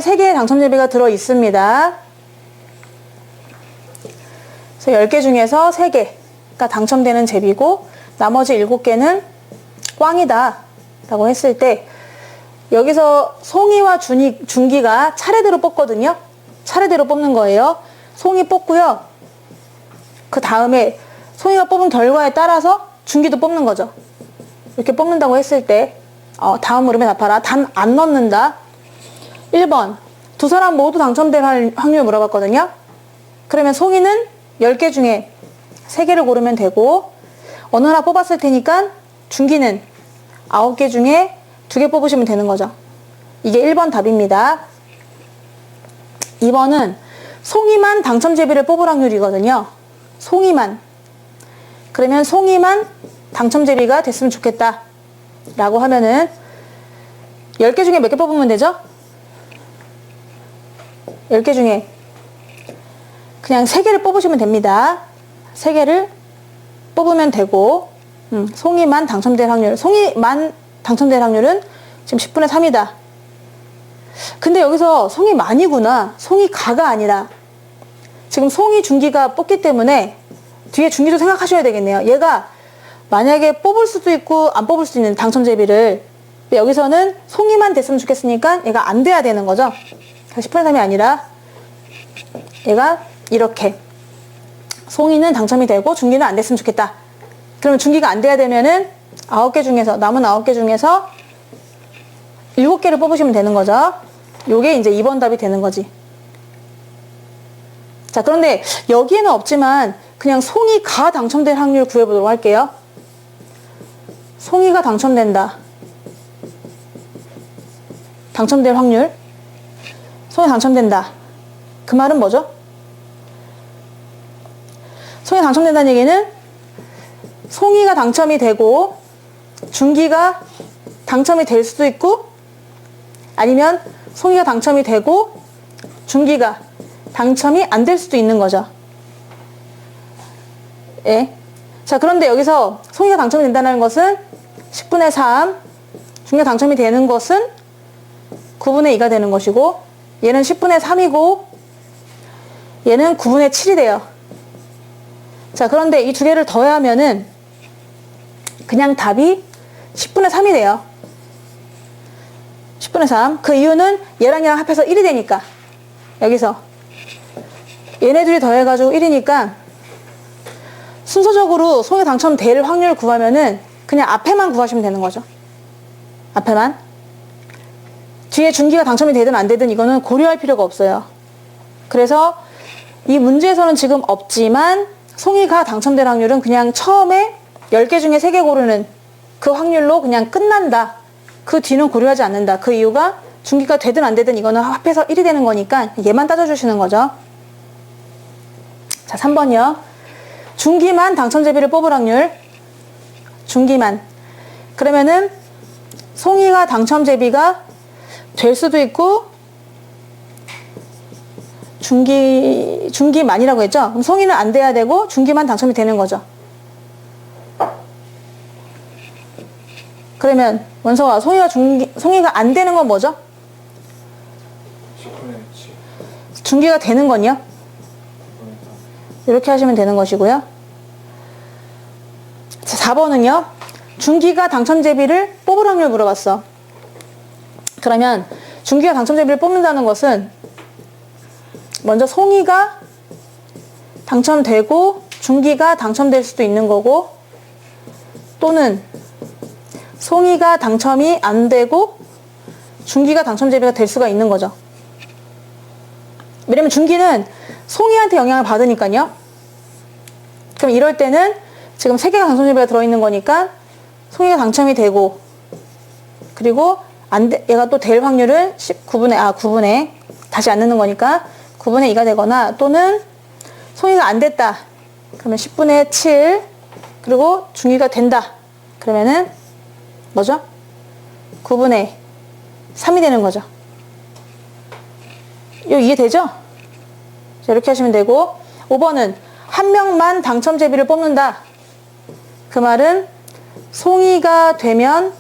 중에 3개의 당첨제비가 들어있습니다. 그래서 10개 중에서 3개가 당첨되는 제비고 나머지 7개는 꽝이다 라고 했을 때 여기서 송이와 중기가 차례대로 뽑거든요. 차례대로 뽑는 거예요. 송이 뽑고요. 그 다음에 송이가 뽑은 결과에 따라서 중기도 뽑는 거죠. 이렇게 뽑는다고 했을 때 다음 물음에 답하라. 단 안 넣는다. 1번 두 사람 모두 당첨될 확률 물어봤거든요. 그러면 송이는 10개 중에 3개를 고르면 되고 어느 하나 뽑았을 테니까 중기는 9개 중에 2개 뽑으시면 되는 거죠. 이게 1번 답입니다. 2번은 송이만 당첨제비를 뽑을 확률이거든요. 송이만. 그러면 송이만 당첨제비가 됐으면 좋겠다 라고 하면은 10개 중에 몇 개 뽑으면 되죠? 10개 중에 그냥 3개를 뽑으시면 됩니다. 3개를 뽑으면 되고 송이만 당첨될 확률, 송이만 당첨될 확률은 지금 10분의 3이다. 근데 여기서 송이만이구나. 송이가가 아니라 지금 송이 중기가 뽑기 때문에 뒤에 중기도 생각하셔야 되겠네요. 얘가 만약에 뽑을 수도 있고 안 뽑을 수 있는 당첨제비를 여기서는 송이만 됐으면 좋겠으니까 얘가 안 돼야 되는 거죠. 10분의 3이 아니라 얘가 이렇게 송이는 당첨이 되고 중기는 안 됐으면 좋겠다. 그러면 중기가 안 돼야 되면은 9개 중에서 남은 9개 중에서 7개를 뽑으시면 되는 거죠. 요게 이제 2번 답이 되는 거지. 자, 그런데 여기에는 없지만 그냥 송이가 당첨될 확률 구해보도록 할게요. 송이가 당첨된다. 당첨될 확률. 송이 당첨된다. 그 말은 뭐죠? 송이 당첨된다는 얘기는 송이가 당첨이 되고 중기가 당첨이 될 수도 있고 아니면 송이가 당첨이 되고 중기가 당첨이 안 될 수도 있는 거죠. 예. 자, 그런데 여기서 송이가 당첨이 된다는 것은 10분의 3, 중기가 당첨이 되는 것은 9분의 2가 되는 것이고 얘는 10분의 3이고 얘는 9분의 7이 돼요. 자, 그런데 이 두 개를 더하면은 그냥 답이 10분의 3이 돼요. 10분의 3. 그 이유는 얘랑 얘랑 합해서 1이 되니까. 여기서 얘네 둘이 더해가지고 1이니까 순서적으로 송이 당첨될 확률 구하면은 그냥 앞에만 구하시면 되는 거죠. 앞에만. 뒤에 중기가 당첨이 되든 안 되든 이거는 고려할 필요가 없어요. 그래서 이 문제에서는 지금 없지만 송이가 당첨될 확률은 그냥 처음에 10개 중에 3개 고르는 그 확률로 그냥 끝난다. 그 뒤는 고려하지 않는다. 그 이유가 중기가 되든 안 되든 이거는 합해서 1이 되는 거니까 얘만 따져주시는 거죠. 자, 3번이요. 중기만 당첨제비를 뽑을 확률. 중기만. 그러면은 송이가 당첨제비가 될 수도 있고 중기만이라고 했죠? 그럼 송이는 안 돼야 되고 중기만 당첨이 되는 거죠. 그러면 원서가 송이가 안 되는 건 뭐죠? 중기가 되는 건요? 이렇게 하시면 되는 것이고요. 자, 4번은요. 중기가 당첨제비를 뽑을 확률 물어봤어. 그러면 중기가 당첨제비를 뽑는다는 것은 먼저 송이가 당첨되고 중기가 당첨될 수도 있는 거고 또는 송이가 당첨이 안 되고 중기가 당첨제비가 될 수가 있는 거죠. 왜냐면 중기는 송이한테 영향을 받으니까요. 그럼 이럴 때는 지금 3개가 당첨제비가 들어있는 거니까 송이가 당첨이 되고 그리고 얘가 또 될 확률은 9분의 다시 안 넣는 거니까 9분의 2가 되거나 또는 송이가 안 됐다. 그러면 10분의 7 그리고 중기가 된다. 그러면은 뭐죠? 9분의 3이 되는 거죠. 이거 이해되죠? 자, 이렇게 하시면 되고 5번은 한 명만 당첨제비를 뽑는다. 그 말은 송이가 되면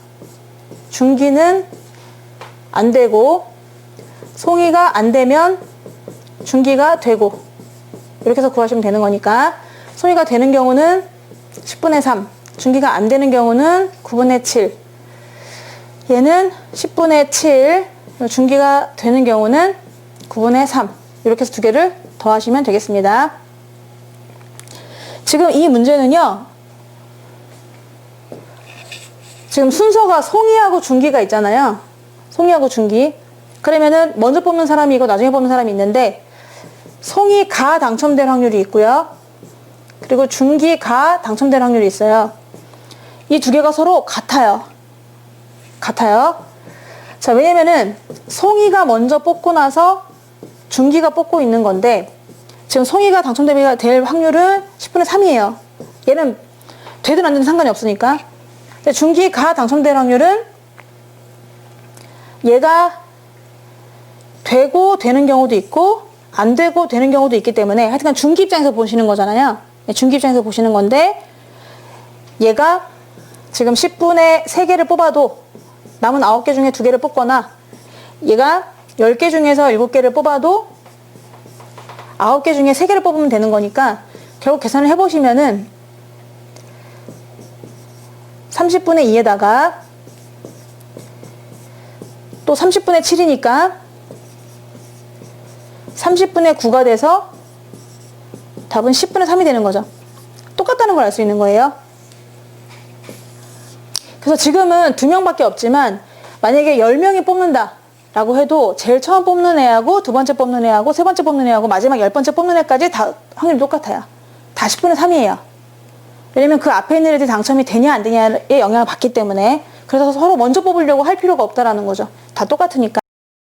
중기는 안 되고 송이가 안 되면 중기가 되고, 이렇게 해서 구하시면 되는 거니까, 송이가 되는 경우는 10분의 3, 중기가 안 되는 경우는 9분의 7, 얘는 10분의 7, 중기가 되는 경우는 9분의 3, 이렇게 해서 두 개를 더하시면 되겠습니다. 지금 이 문제는요, 지금 순서가 송이하고 중기가 있잖아요. 송이하고 중기. 그러면은 먼저 뽑는 사람이 있고 나중에 뽑는 사람이 있는데, 송이가 당첨될 확률이 있고요. 그리고 중기가 당첨될 확률이 있어요. 이 두 개가 서로 같아요. 자, 왜냐면은 송이가 먼저 뽑고 나서 중기가 뽑고 있는 건데, 지금 송이가 당첨될 확률은 10분의 3이에요. 얘는 되든 안 되든 상관이 없으니까. 근데 중기가 당첨될 확률은 얘가 되고 되는 경우도 있고 안 되고 되는 경우도 있기 때문에, 하여튼 중기 입장에서 보시는 거잖아요. 중기 입장에서 보시는 건데, 얘가 지금 10분의 3개를 뽑아도 남은 9개 중에 2개를 뽑거나, 얘가 10개 중에서 7개를 뽑아도 9개 중에 3개를 뽑으면 되는 거니까, 결국 계산을 해보시면은 30분의 2에다가 또 30분의 7이니까 30분의 9가 돼서 답은 10분의 3이 되는 거죠. 똑같다는 걸 알 수 있는 거예요. 그래서 지금은 2명밖에 없지만, 만약에 10명이 뽑는다 라고 해도 제일 처음 뽑는 애하고 두 번째 뽑는 애하고 세 번째 뽑는 애하고 마지막 10번째 뽑는 애까지 다 확률이 똑같아요. 다 10분의 3이에요. 왜냐면 그 앞에 있는 애들이 당첨이 되냐 안 되냐에 영향을 받기 때문에. 그래서 서로 먼저 뽑으려고 할 필요가 없다라는 거죠. 다 똑같으니까.